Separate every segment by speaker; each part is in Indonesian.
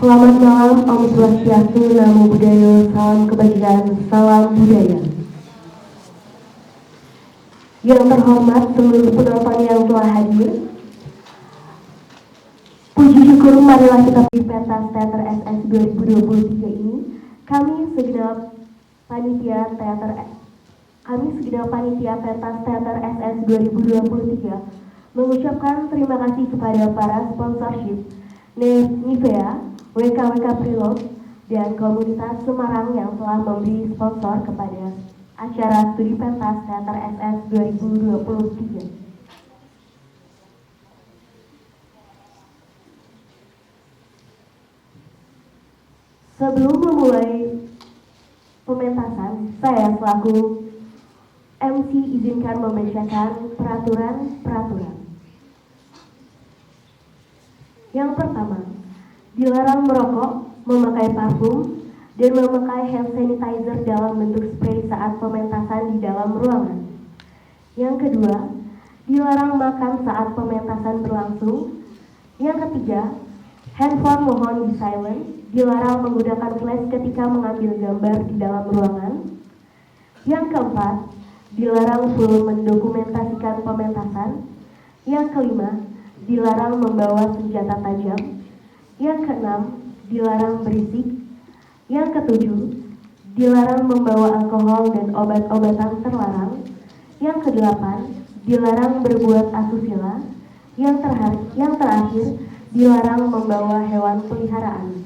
Speaker 1: Selamat malam, Om Swastiastu, Namo Buddhaya, salam kebajikan, salam budaya. Yang terhormat seluruh penonton yang telah hadir, puji syukur marilah kita di pentas teater SS 2023 ini. Kami segenap panitia pentas teater SS 2023 mengucapkan terima kasih kepada para sponsorship Nivea, WKWK Prilog, dan komunitas Semarang yang telah memberi sponsor kepada acara studi pentas teater SS 2023. Sebelum memulai pementasan, saya selaku MC izinkan membacakan peraturan-peraturan. Yang pertama, dilarang merokok, memakai parfum, dan memakai hand sanitizer dalam bentuk spray saat pementasan di dalam ruangan. Yang kedua, dilarang makan saat pementasan berlangsung. Yang ketiga, handphone mohon di silent, dilarang menggunakan flash ketika mengambil gambar di dalam ruangan. Yang keempat, dilarang full mendokumentasikan pementasan. Yang kelima, dilarang membawa senjata tajam. Yang keenam, dilarang berisik. Yang ketujuh, dilarang membawa alkohol dan obat-obatan terlarang. Yang kedelapan, dilarang berbuat asusila. Yang terakhir, dilarang membawa hewan peliharaan.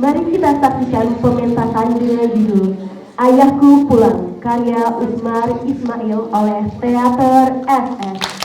Speaker 1: Mari kita saksikan pementasan dengan judul Ayahku Pulang, karya Usmar Ismail oleh Teater SS.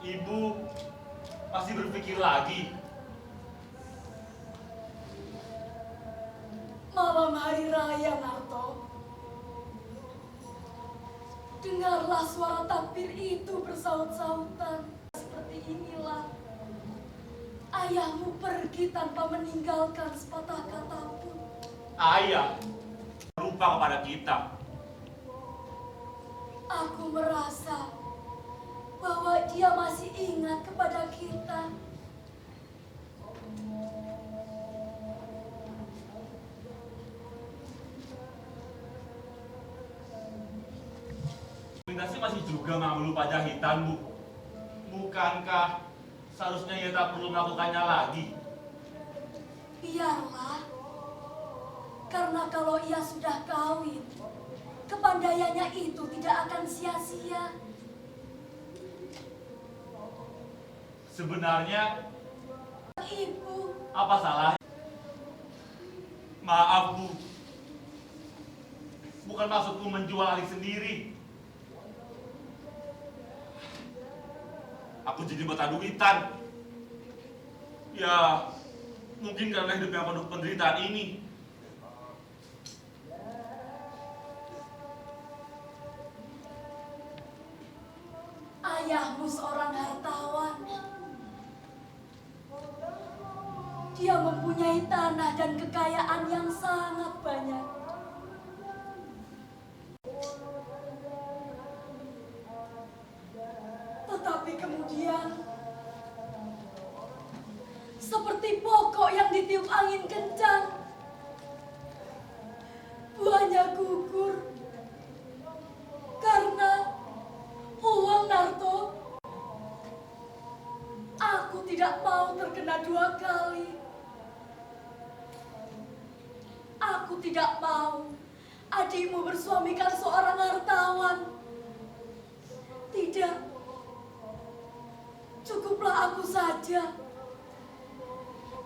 Speaker 2: Ibu masih berpikir lagi.
Speaker 3: Malam hari raya, Narto. Dengarlah suara takbir itu bersaut-sautan. Seperti inilah ayahmu pergi tanpa meninggalkan sepatah kata pun.
Speaker 2: Ayah lupa kepada kita.
Speaker 3: Aku merasa bahwa dia masih ingat kepada kita.
Speaker 2: Bintasi masih juga mengambil pajahitan, Bu. Bukankah seharusnya ia tak perlu melakukannya lagi?
Speaker 3: Biarlah, karena kalau ia sudah kawin, kepandaiannya itu tidak akan sia-sia.
Speaker 2: Sebenarnya
Speaker 3: Ibu,
Speaker 2: apa salah? Maaf, Bu. Bukan maksudku menjual adik sendiri. Aku jadi mata duitan. Ya, mungkin karena hidup yang penuh penderitaan ini.
Speaker 3: ayahmu seorang hartawan. Dia mempunyai tanah dan kekayaan yang sangat banyak. Tetapi kemudian, seperti pokok yang ditiup angin kencang, buahnya gugur karena uang, Narto. Aku tidak mau terkena dua kali. Aku tidak mau adikmu bersuamikan seorang hartawan. Tidak. Cukuplah aku saja.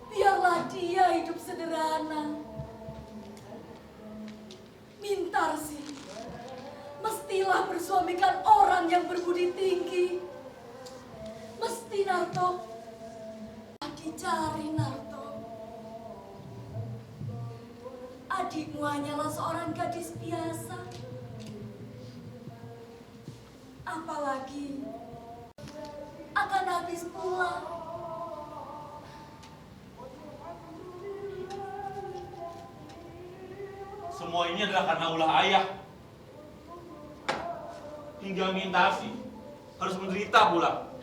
Speaker 3: Biarlah dia hidup sederhana. Mintarsi mestilah bersuamikan orang yang berbudi tinggi. Mesti, Narto. Dicari, Narto. Adikmu hanyalah seorang gadis biasa. Apalagi akan habis pula.
Speaker 2: Semua ini adalah karena ulah ayah. Hingga Mintarsi harus menderita pula.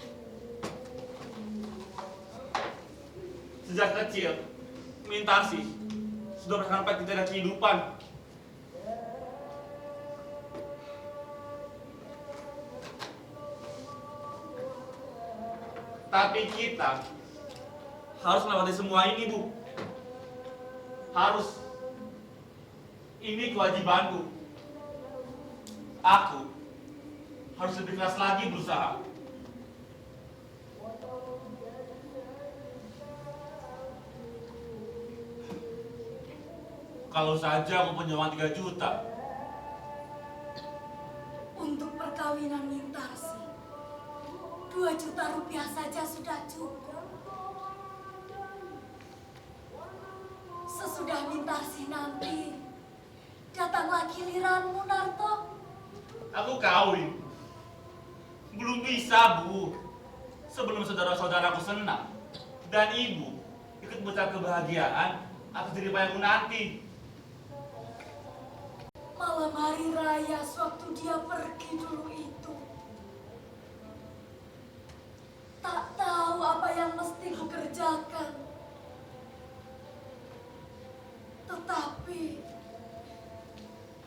Speaker 2: Sejak kecil, Mintarsi sudah bersampai tidak ada kehidupan. Tapi kita harus melewati semua ini, Bu. Harus. Ini kewajibanku. Aku harus lebih keras lagi berusaha. Kalau saja aku punya uang 3 juta.
Speaker 3: Untuk perkawinan Mintarsi, 2 juta rupiah saja sudah cukup. Sesudah Mintarsi nanti, datanglah giliranmu, Narto.
Speaker 2: Aku kawin. Belum bisa, Bu. Sebelum saudara-saudaraku senang dan ibu ikut mengucap kebahagiaan atas diri payahku nanti.
Speaker 3: Malam hari raya sewaktu dia pergi dulu itu, tak tahu apa yang mesti kukerjakan. Tetapi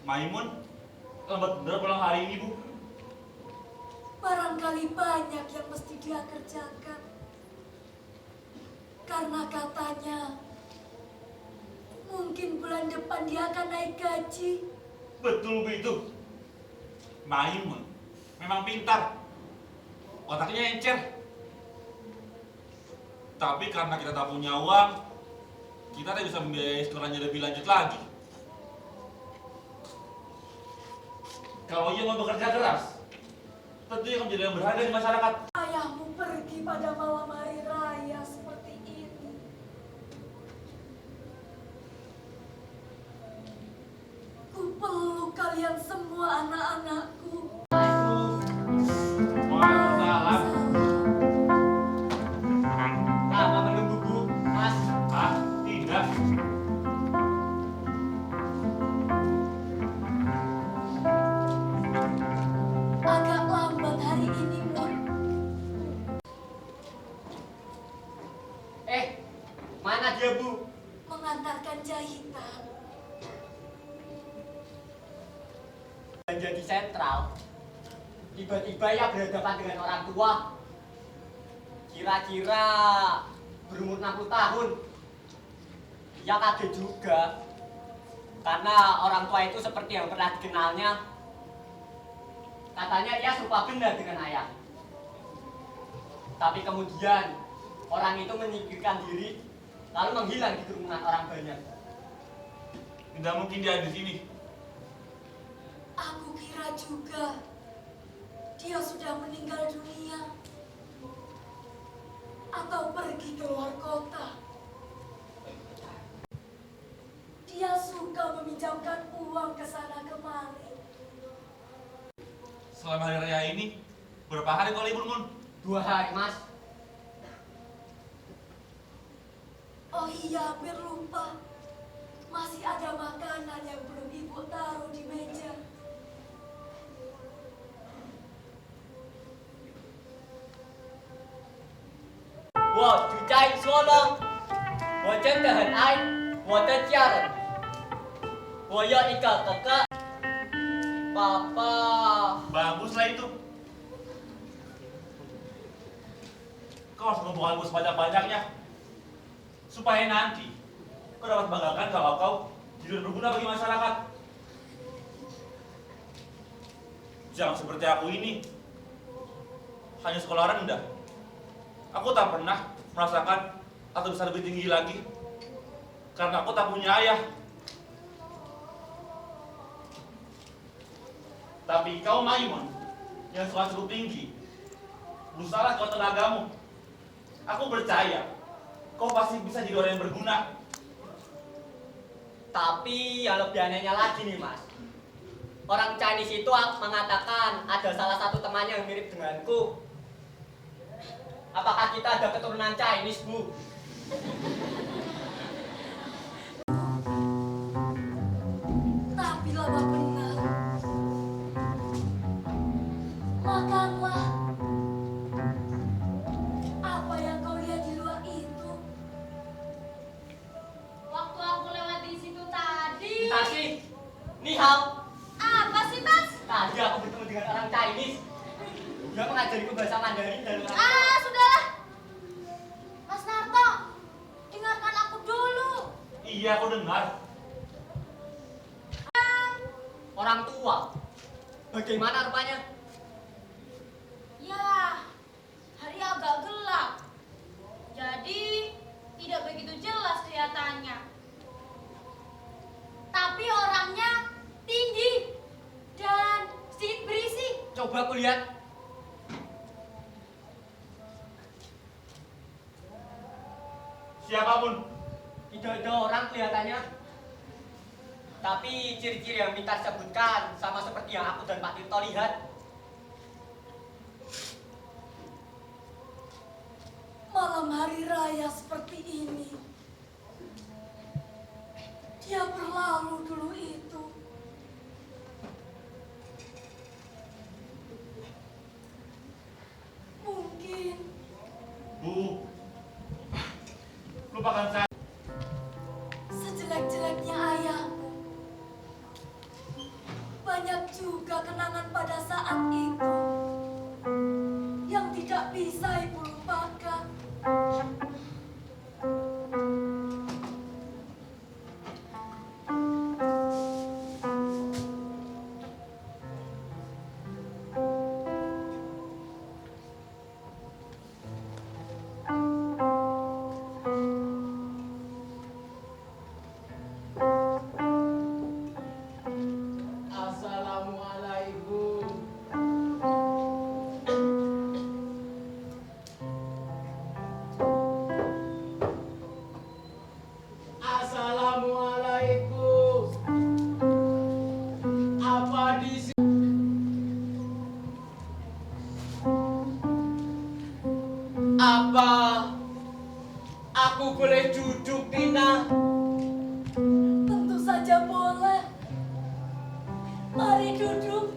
Speaker 2: Maimun, lambat bener pulang hari ini, Bu.
Speaker 3: barangkali banyak yang mesti dia kerjakan. Karena katanya, mungkin bulan depan dia akan naik gaji.
Speaker 2: Betul begitu. Maimun memang pintar. Otaknya encer. Tapi karena kita tak punya uang, kita tidak bisa membiayai sekolahnya lebih lanjut lagi. Kalau ia mau bekerja keras, tentu ia akan menjadi yang berharga di masyarakat.
Speaker 3: Ayahmu pergi pada malam hari raya seperti ini. Ku peluk kalian semua anak-anakku.
Speaker 2: Waalaikumsalam.
Speaker 4: Lama menunggu, Bu. Mas.
Speaker 2: Ah, tidak.
Speaker 3: Agak lambat hari ini, Mun.
Speaker 4: Mana dia, Bu?
Speaker 3: Mengantarkan jahitan.
Speaker 4: Belanja di sentral. Tiba-tiba ia berhadapan dengan orang tua. Kira-kira berumur 60 tahun. Ia kaget juga. Karena orang tua itu seperti yang pernah dikenalnya. Katanya ia serupa benar dengan ayah. Tapi kemudian orang itu menyingkirkan diri lalu menghilang di kerumunan orang banyak.
Speaker 2: Tidak mungkin dia di sini.
Speaker 3: Aku kira juga dia sudah meninggal dunia atau pergi ke luar kota. Dia suka meminjamkan uang ke sana kemari.
Speaker 2: Selama hari raya ini, berapa hari kau libur, Mun?
Speaker 4: 2 hari, Mas.
Speaker 3: Oh iya, hampir lupa. Masih ada makanan yang belum ibu taruh di meja.
Speaker 4: Wo chú trai số lo, wo chân de很爱我的家人，我要一个哥哥。Papa.
Speaker 2: Baguslah itu. Kau harus membawa ilmu sebanyak-banyaknya. Supaya nanti kau dapat banggakan kalau kau jadi berguna bagi masyarakat. Jangan seperti aku ini. Hanya sekolah rendah. Aku tak pernah merasakan atau bisa lebih tinggi lagi. Karena aku tak punya ayah. Tapi kau Maimun yang sekolah cukup tinggi. Berusaha kau tenagamu. Aku percaya kau pasti bisa jadi orang yang berguna.
Speaker 4: Tapi yang lebih anehnya lagi nih, Mas. Orang Chinese itu mengatakan ada salah satu temannya yang mirip denganku. Apakah kita ada keturunan Chinese, Bu?
Speaker 3: Tapi lama benar. Makanlah. Apa yang kau lihat di luar itu?
Speaker 5: Waktu aku lewat di situ tadi.
Speaker 4: Tasi, ni hao.
Speaker 5: Apa sih, Tas?
Speaker 4: Tadi aku bertemu dengan orang Chinese. Dia mengajariku bahasa Mandarin dan orang
Speaker 5: Sudahlah. Mas Narto, dengarkan aku dulu.
Speaker 2: Iya, aku dengar.
Speaker 4: orang tua. Bagaimana rupanya?
Speaker 5: Ya, hari agak gelap. Jadi, tidak begitu jelas kelihatannya. Tapi orangnya tinggi dan sedikit berisi.
Speaker 4: Coba aku lihat.
Speaker 2: Siapapun.
Speaker 4: Tidak ada orang kelihatannya. Tapi ciri-ciri yang minta sebutkan sama seperti yang aku dan Pak Tirto lihat.
Speaker 3: Malam hari raya seperti ini, dia berlalu dulu itu. Mungkin
Speaker 2: Bu, lupakan saya.
Speaker 3: sejelek-jeleknya ayahmu, banyak juga kenangan pada saat itu yang tidak bisa ibu lupakan.
Speaker 6: Assalamualaikum. Assalamualaikum. Apa di sini? Apa aku boleh duduk, Tina?
Speaker 3: Tentu saja boleh. Mari duduk.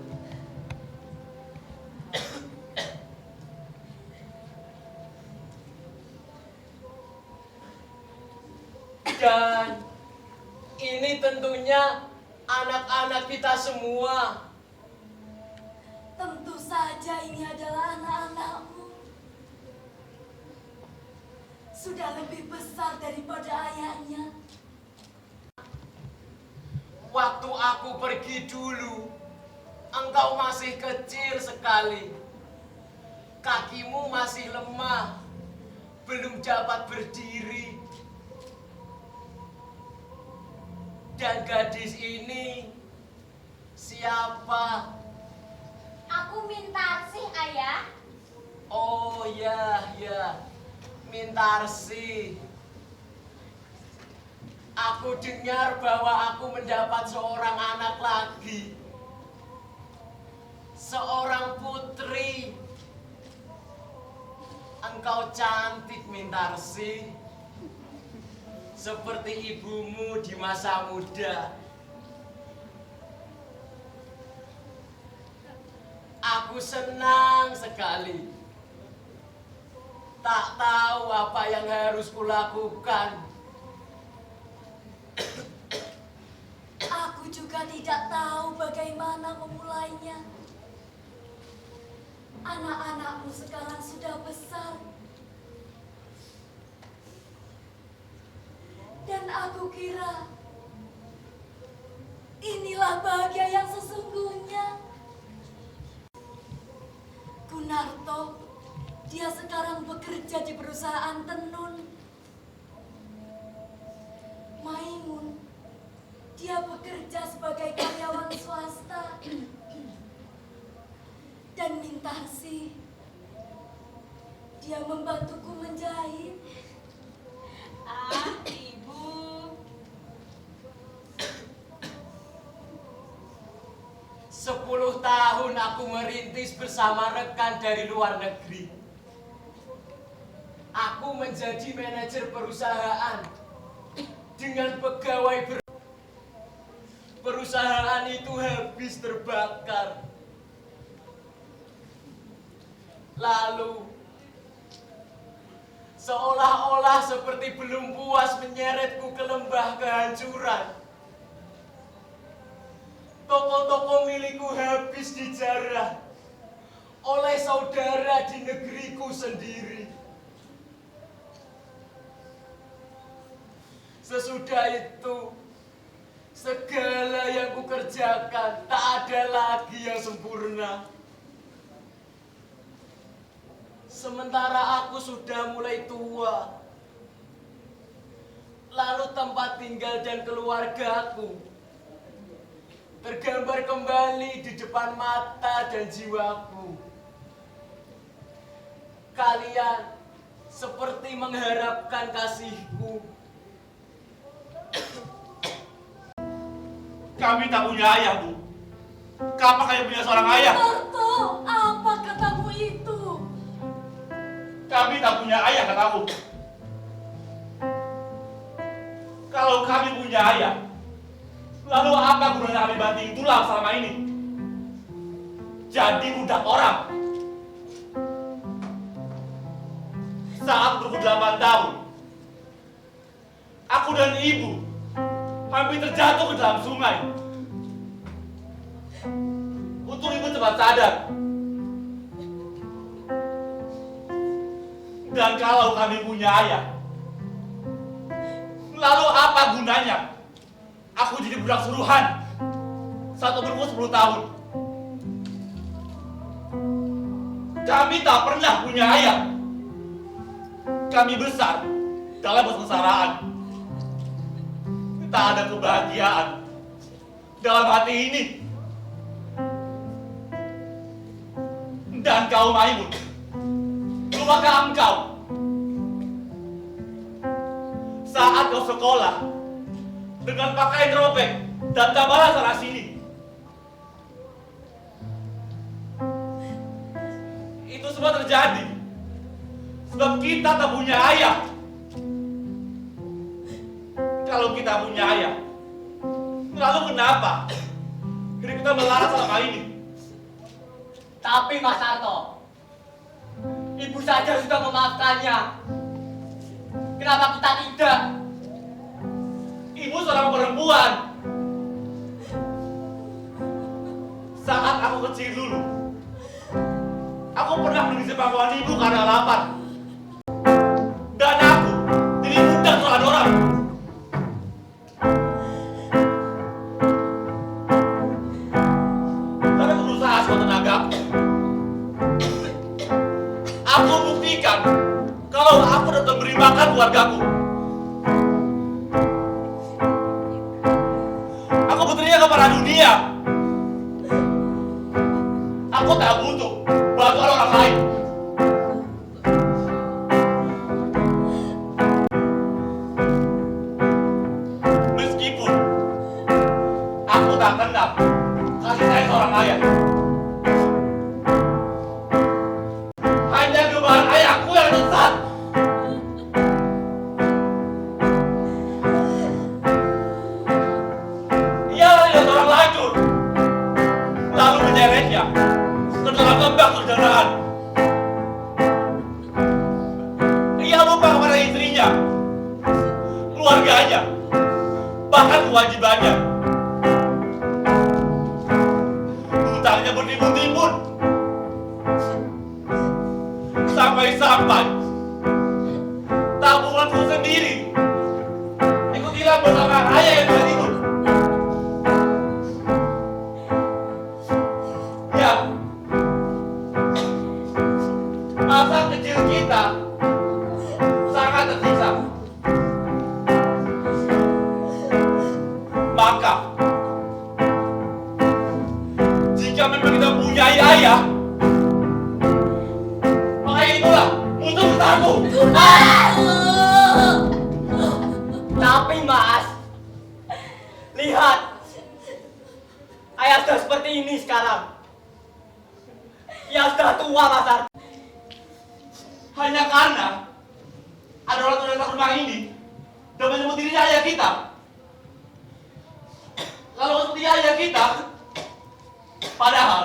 Speaker 6: Dan ini tentunya anak-anak kita semua.
Speaker 3: Tentu saja ini adalah anak-anakmu. Sudah lebih besar daripada ayahnya.
Speaker 6: Waktu aku pergi dulu, engkau masih kecil sekali. kakimu masih lemah, belum dapat berdiri. Dan gadis ini siapa?
Speaker 5: Aku Mintarsih, Ayah.
Speaker 6: Oh ya, Mintarsih. Aku dengar bahwa aku mendapat seorang anak lagi. Seorang putri. Engkau cantik, Mintarsih. Seperti ibumu di masa muda. Aku senang sekali. Tak tahu apa yang harus kulakukan.
Speaker 3: Aku juga tidak tahu bagaimana memulainya. Anak-anakmu sekarang sudah besar. Dan aku kira inilah bahagia yang sesungguhnya. Gunarto, dia sekarang bekerja di perusahaan tenun. Maimun, dia bekerja sebagai karyawan swasta. Dan Mintarsih, dia membantuku menjahit.
Speaker 5: Ah, Ibu.
Speaker 6: 10 tahun aku merintis bersama rekan dari luar negeri. Aku menjadi manajer perusahaan dengan pegawai perusahaan itu habis terbakar. Lalu seolah-olah seperti belum puas menyeretku ke lembah kehancuran. Toko-toko milikku habis dijarah oleh saudara di negeriku sendiri. Sesudah itu, segala yang kukerjakan tak ada lagi yang sempurna. Sementara aku sudah mulai tua, lalu tempat tinggal dan keluargaku tergambar kembali di depan mata dan jiwaku. Kalian seperti mengharapkan kasihku.
Speaker 2: Kami tak punya ayah, Bu. Kapan kalian punya seorang ayah?
Speaker 3: Gunarto, apa katamu itu?
Speaker 2: Kami tak punya ayah, katamu. Kalau kami punya ayah, lalu apa gunanya kami banting tulang selama ini? Jadi budak orang. Saat berumur 8 tahun, aku dan ibu hampir terjatuh ke dalam sungai. Untung ibu cepat sadar. Dan kalau kami punya ayah, lalu apa gunanya aku jadi budak suruhan saat umurku 10 tahun? Kami tak pernah punya ayah. Kami besar dalam kesengsaraan. Tak ada kebahagiaan dalam hati ini. Dan kau, Maimun, lupakan engkau. Saat kau sekolah dengan pakaian robek dan tambahan sana sini, itu semua terjadi sebab kita tak punya ayah. Kalau kita punya ayah, lalu kenapa hidup kita melarat selama ini?
Speaker 4: Tapi Mas Arto, ibu saja sudah memaafkannya. Kenapa kita tidak?
Speaker 2: Ibu seorang perempuan. Saat aku kecil dulu, aku pernah menangis pangkuan ibu karena lapar. Dan aku jadi budak seorang orang. Tapi aku berusaha sekuat tenaga dimakan keluargaku. Aku berteriak kepada dunia. Aku tak butuh bantuan orang lain. Meskipun aku tak kenal kasih sayang seorang ayah. Hanya gemar ayahku yang sesat. Ia adalah seorang lacur, lalu menyeretnya ke dalam lembah saudaraan. Ia lupa kepada istrinya, keluarganya, bahkan kewajibannya. Hutangnya bertimbun-timbun. Sampai-sampai tabunganku sendiri ikut hilang bersama ayah yang sudah tidur. Ya, masa kecil kita sangat tersiksa. Maka jika memang kita punya ayah, maka itulah musuh besarku.
Speaker 4: Tapi Mas, lihat, ayah sudah seperti ini sekarang. Ia sudah tua, Mas Arto.
Speaker 2: Hanya karena ada orang tua datang rumah ini dan menyebut dirinya ayah kita. Lalu seperti ayah kita, padahal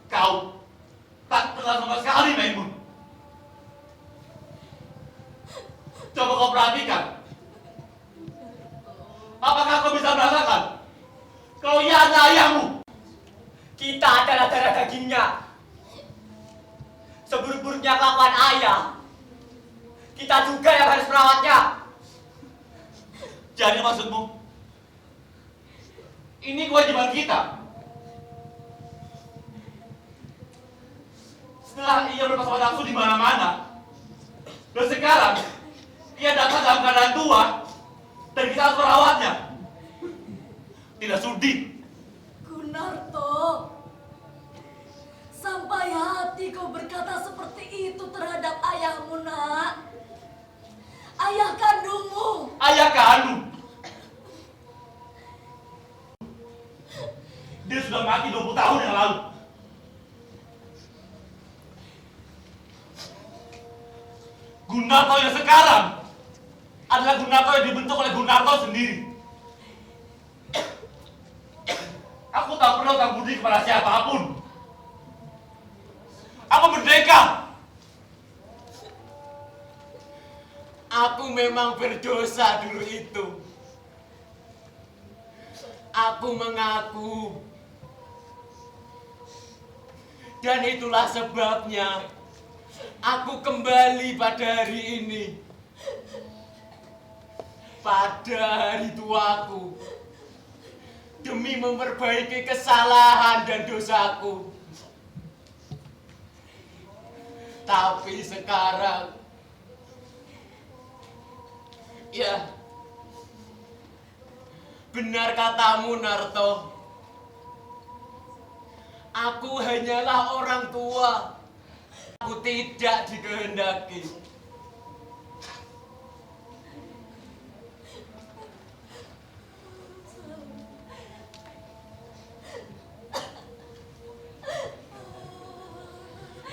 Speaker 2: kau tak kenal sama sekali Maimun. Coba kau perhatikan. Apakah kau bisa merasakan kalau ia adalah ayahmu?
Speaker 4: Kita adalah darah dagingnya. Seburuk-buruknya kelakuan ayah, kita juga yang harus merawatnya.
Speaker 2: Jadi maksudmu, ini kewajiban kita. Setelah ia berpasangan nafsu di mana-mana, dan sekarang ia datang dalam keadaan tua, dan kita harus merawatnya. Tidak sudi.
Speaker 3: Gunarto, sampai hati kau berkata seperti itu terhadap ayahmu, nak. Ayah kandungmu.
Speaker 2: Ayah kandung. Dia sudah mati 20 tahun yang lalu. Gunarto yang sekarang adalah Gunarto yang dibentuk oleh Gunarto sendiri. Aku tak perlu tak budi kepada siapapun. Aku merdeka.
Speaker 6: Aku memang berdosa dulu itu. Aku mengaku. Dan itulah sebabnya aku kembali pada hari ini. Pada hari tuaku. Demi memperbaiki kesalahan dan dosaku. Tapi sekarang, ya, benar katamu, Narto. Aku hanyalah orang tua. Aku tidak dikehendaki.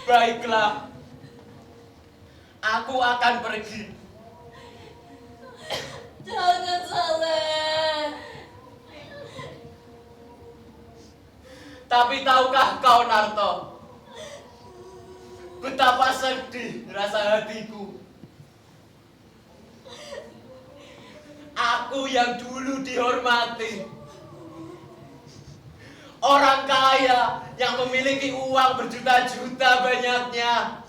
Speaker 6: Baiklah, aku akan pergi.
Speaker 3: Jangan, Saleh.
Speaker 6: Tapi tahukah kau, Narto, betapa sedih rasa hatiku. Aku yang dulu dihormati, orang kaya yang memiliki uang berjuta-juta banyaknya,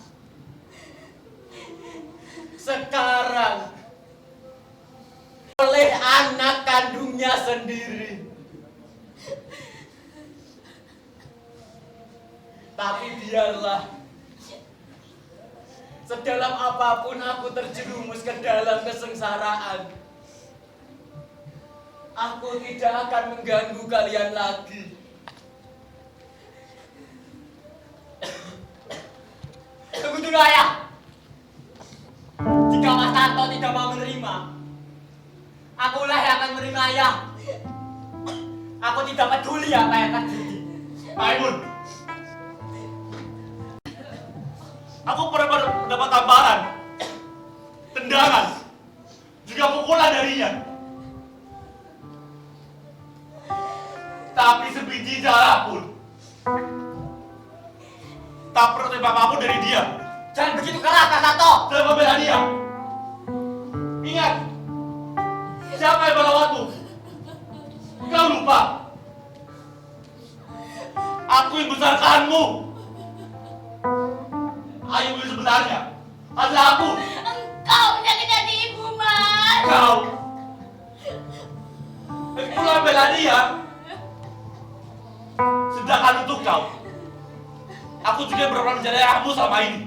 Speaker 6: sekarang oleh anak kandungnya sendiri. Tapi biarlah, Sedalam apapun aku terjerumus ke dalam kesengsaraan, aku tidak akan mengganggu kalian lagi.
Speaker 4: Tunggu dulu ayah. Jika Mas Tarto tidak mau menerima, akulah yang akan menerima ayah. Aku tidak peduli apa yang terjadi.
Speaker 2: Maimun, aku pernah mendapat tamparan, tendangan, juga pukulan darinya. Tapi sebiji darah pun tak pernah terima apapun dari dia.
Speaker 4: Jangan begitu keras, Mas Tarto.
Speaker 2: Saya membela dia. Ingat, siapa yang merawatmu? Kau lupa? Aku yang membesarkanmu. Ayahmu yang sebenarnya adalah aku.
Speaker 5: Engkau menyakiti ibu, Mas.
Speaker 2: Kau pula membela dia. Sedangkan untuk kau, aku juga berperan menjadi ayahmu selama ini.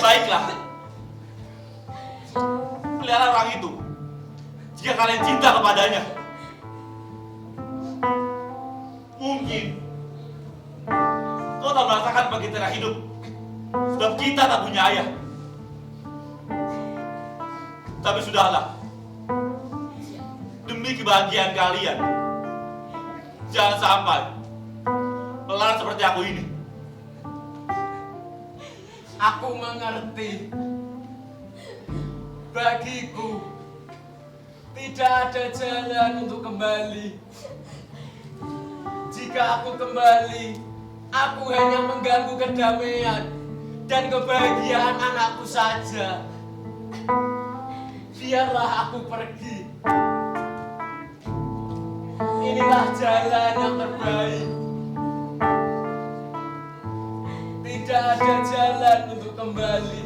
Speaker 2: Baiklah, pelihara orang itu jika kalian cinta kepadanya. Mungkin kau tak merasakan bagaimana hidup sebab kita tak punya ayah. Tapi sudahlah, demi kebahagiaan kalian, jangan sampai melarat seperti aku ini.
Speaker 6: Aku mengerti. Bagiku tidak ada jalan untuk kembali. Jika aku kembali, aku hanya mengganggu kedamaian dan kebahagiaan anakku saja. Biarlah aku pergi. Inilah jalan yang terbaik. Tidak ada jalan untuk kembali.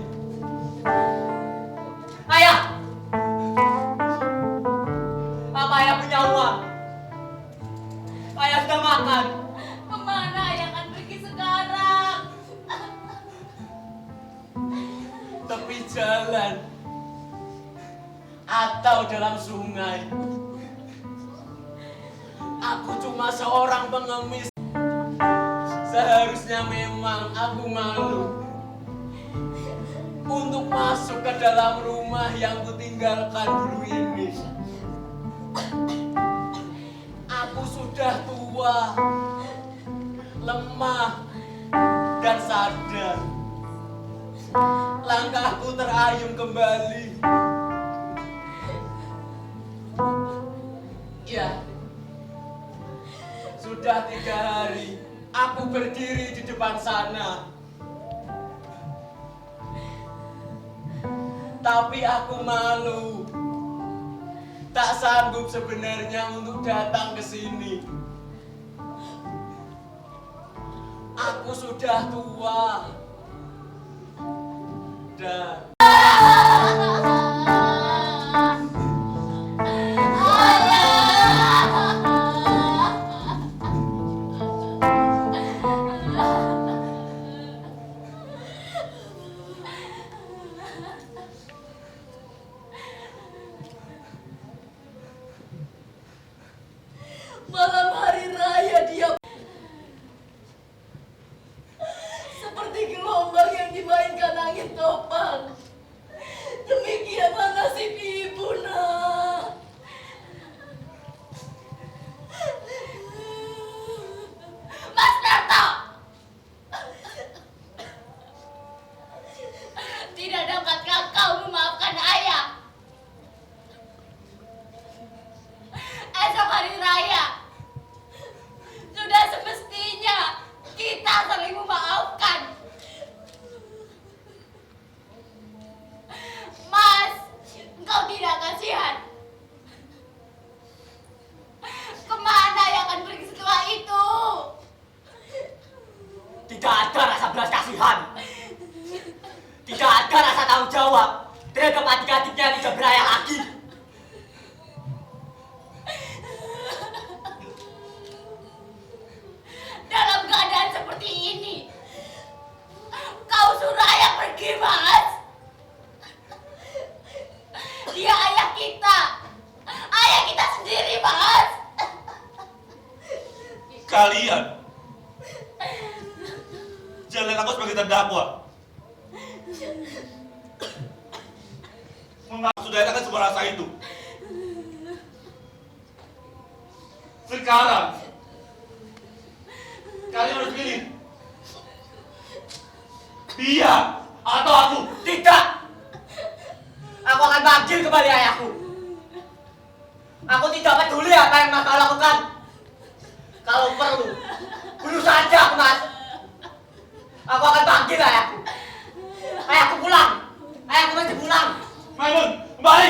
Speaker 4: Ayah! Apa ayah punya uang? Ayah sudah makan.
Speaker 5: Kemana ayah akan pergi sekarang?
Speaker 6: Tepi jalan atau dalam sungai. Aku cuma seorang pengemis. Seharusnya memang aku malu untuk masuk ke dalam rumah yang kutinggalkan dulu ini. Aku sudah tua, lemah, dan sadar. Langkahku terayun kembali. Ya, sudah 3 hari aku berdiri di depan sana. Tapi aku malu. Tak sanggup sebenarnya untuk datang ke sini. Aku sudah tua. Dan
Speaker 3: Malam hari raya dia seperti gelombang yang dimainkan angin topan. Demikianlah nasib ibu, nak.
Speaker 5: Mas Tarto! Tidak dapatkah kau memaafkan ayah? Esok hari raya sudah semestinya kita saling memaafkan. Mas, engkau tidak kasihan? Kemana yang akan pergi setelah itu?
Speaker 4: Tidak ada rasa belas kasihan. Tidak ada rasa tanggung jawab terhadap adik-adiknya yang tidak berayah lagi.
Speaker 5: Dalam keadaan seperti ini,
Speaker 2: Kalian jangan lihat aku sebagai terdakwa. Mengapa sudah enakan semua rasa itu? Sekarang kalian harus pilih, dia atau aku.
Speaker 4: Tidak. Aku akan panggil kembali ayahku. Aku tidak peduli apa yang Mas mau lakukan. Kalau perlu, bunuh saja aku, Mas. Aku akan panggil ayahku. Ayahku pulang. Ayahku mesti pulang.
Speaker 2: Maimun, kembali.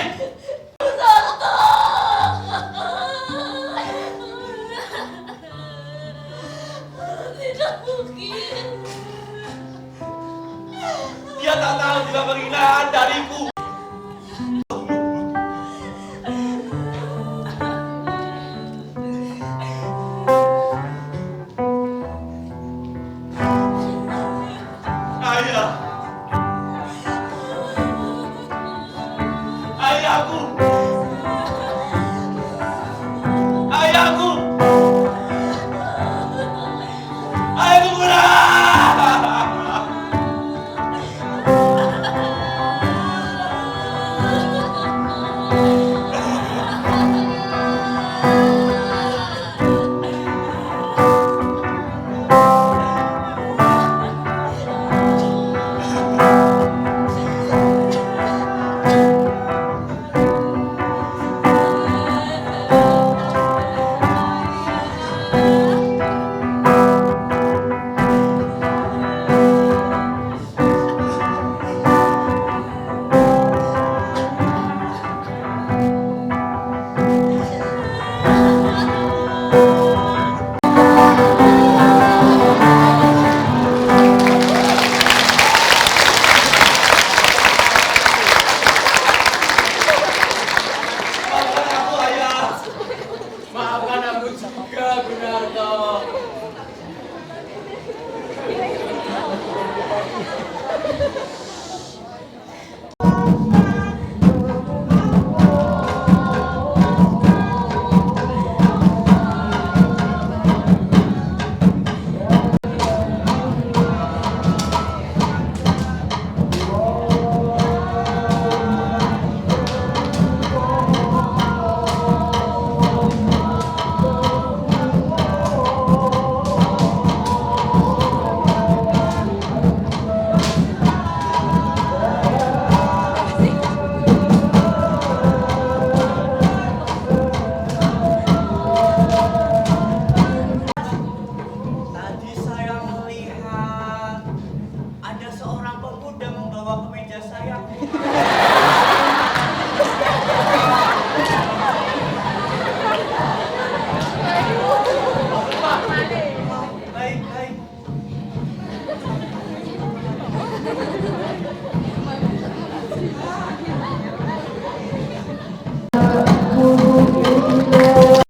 Speaker 3: Tidak mungkin.
Speaker 2: Dia tak tahu juga penghinaan dariku. Ayah, ayahku, ayahku, ayahku kurang. Maafkan aku, ayah.
Speaker 6: Maafkan aku juga, Gunarto.
Speaker 4: Tadi saya melihat ada seorang pemuda membawa kemeja saya.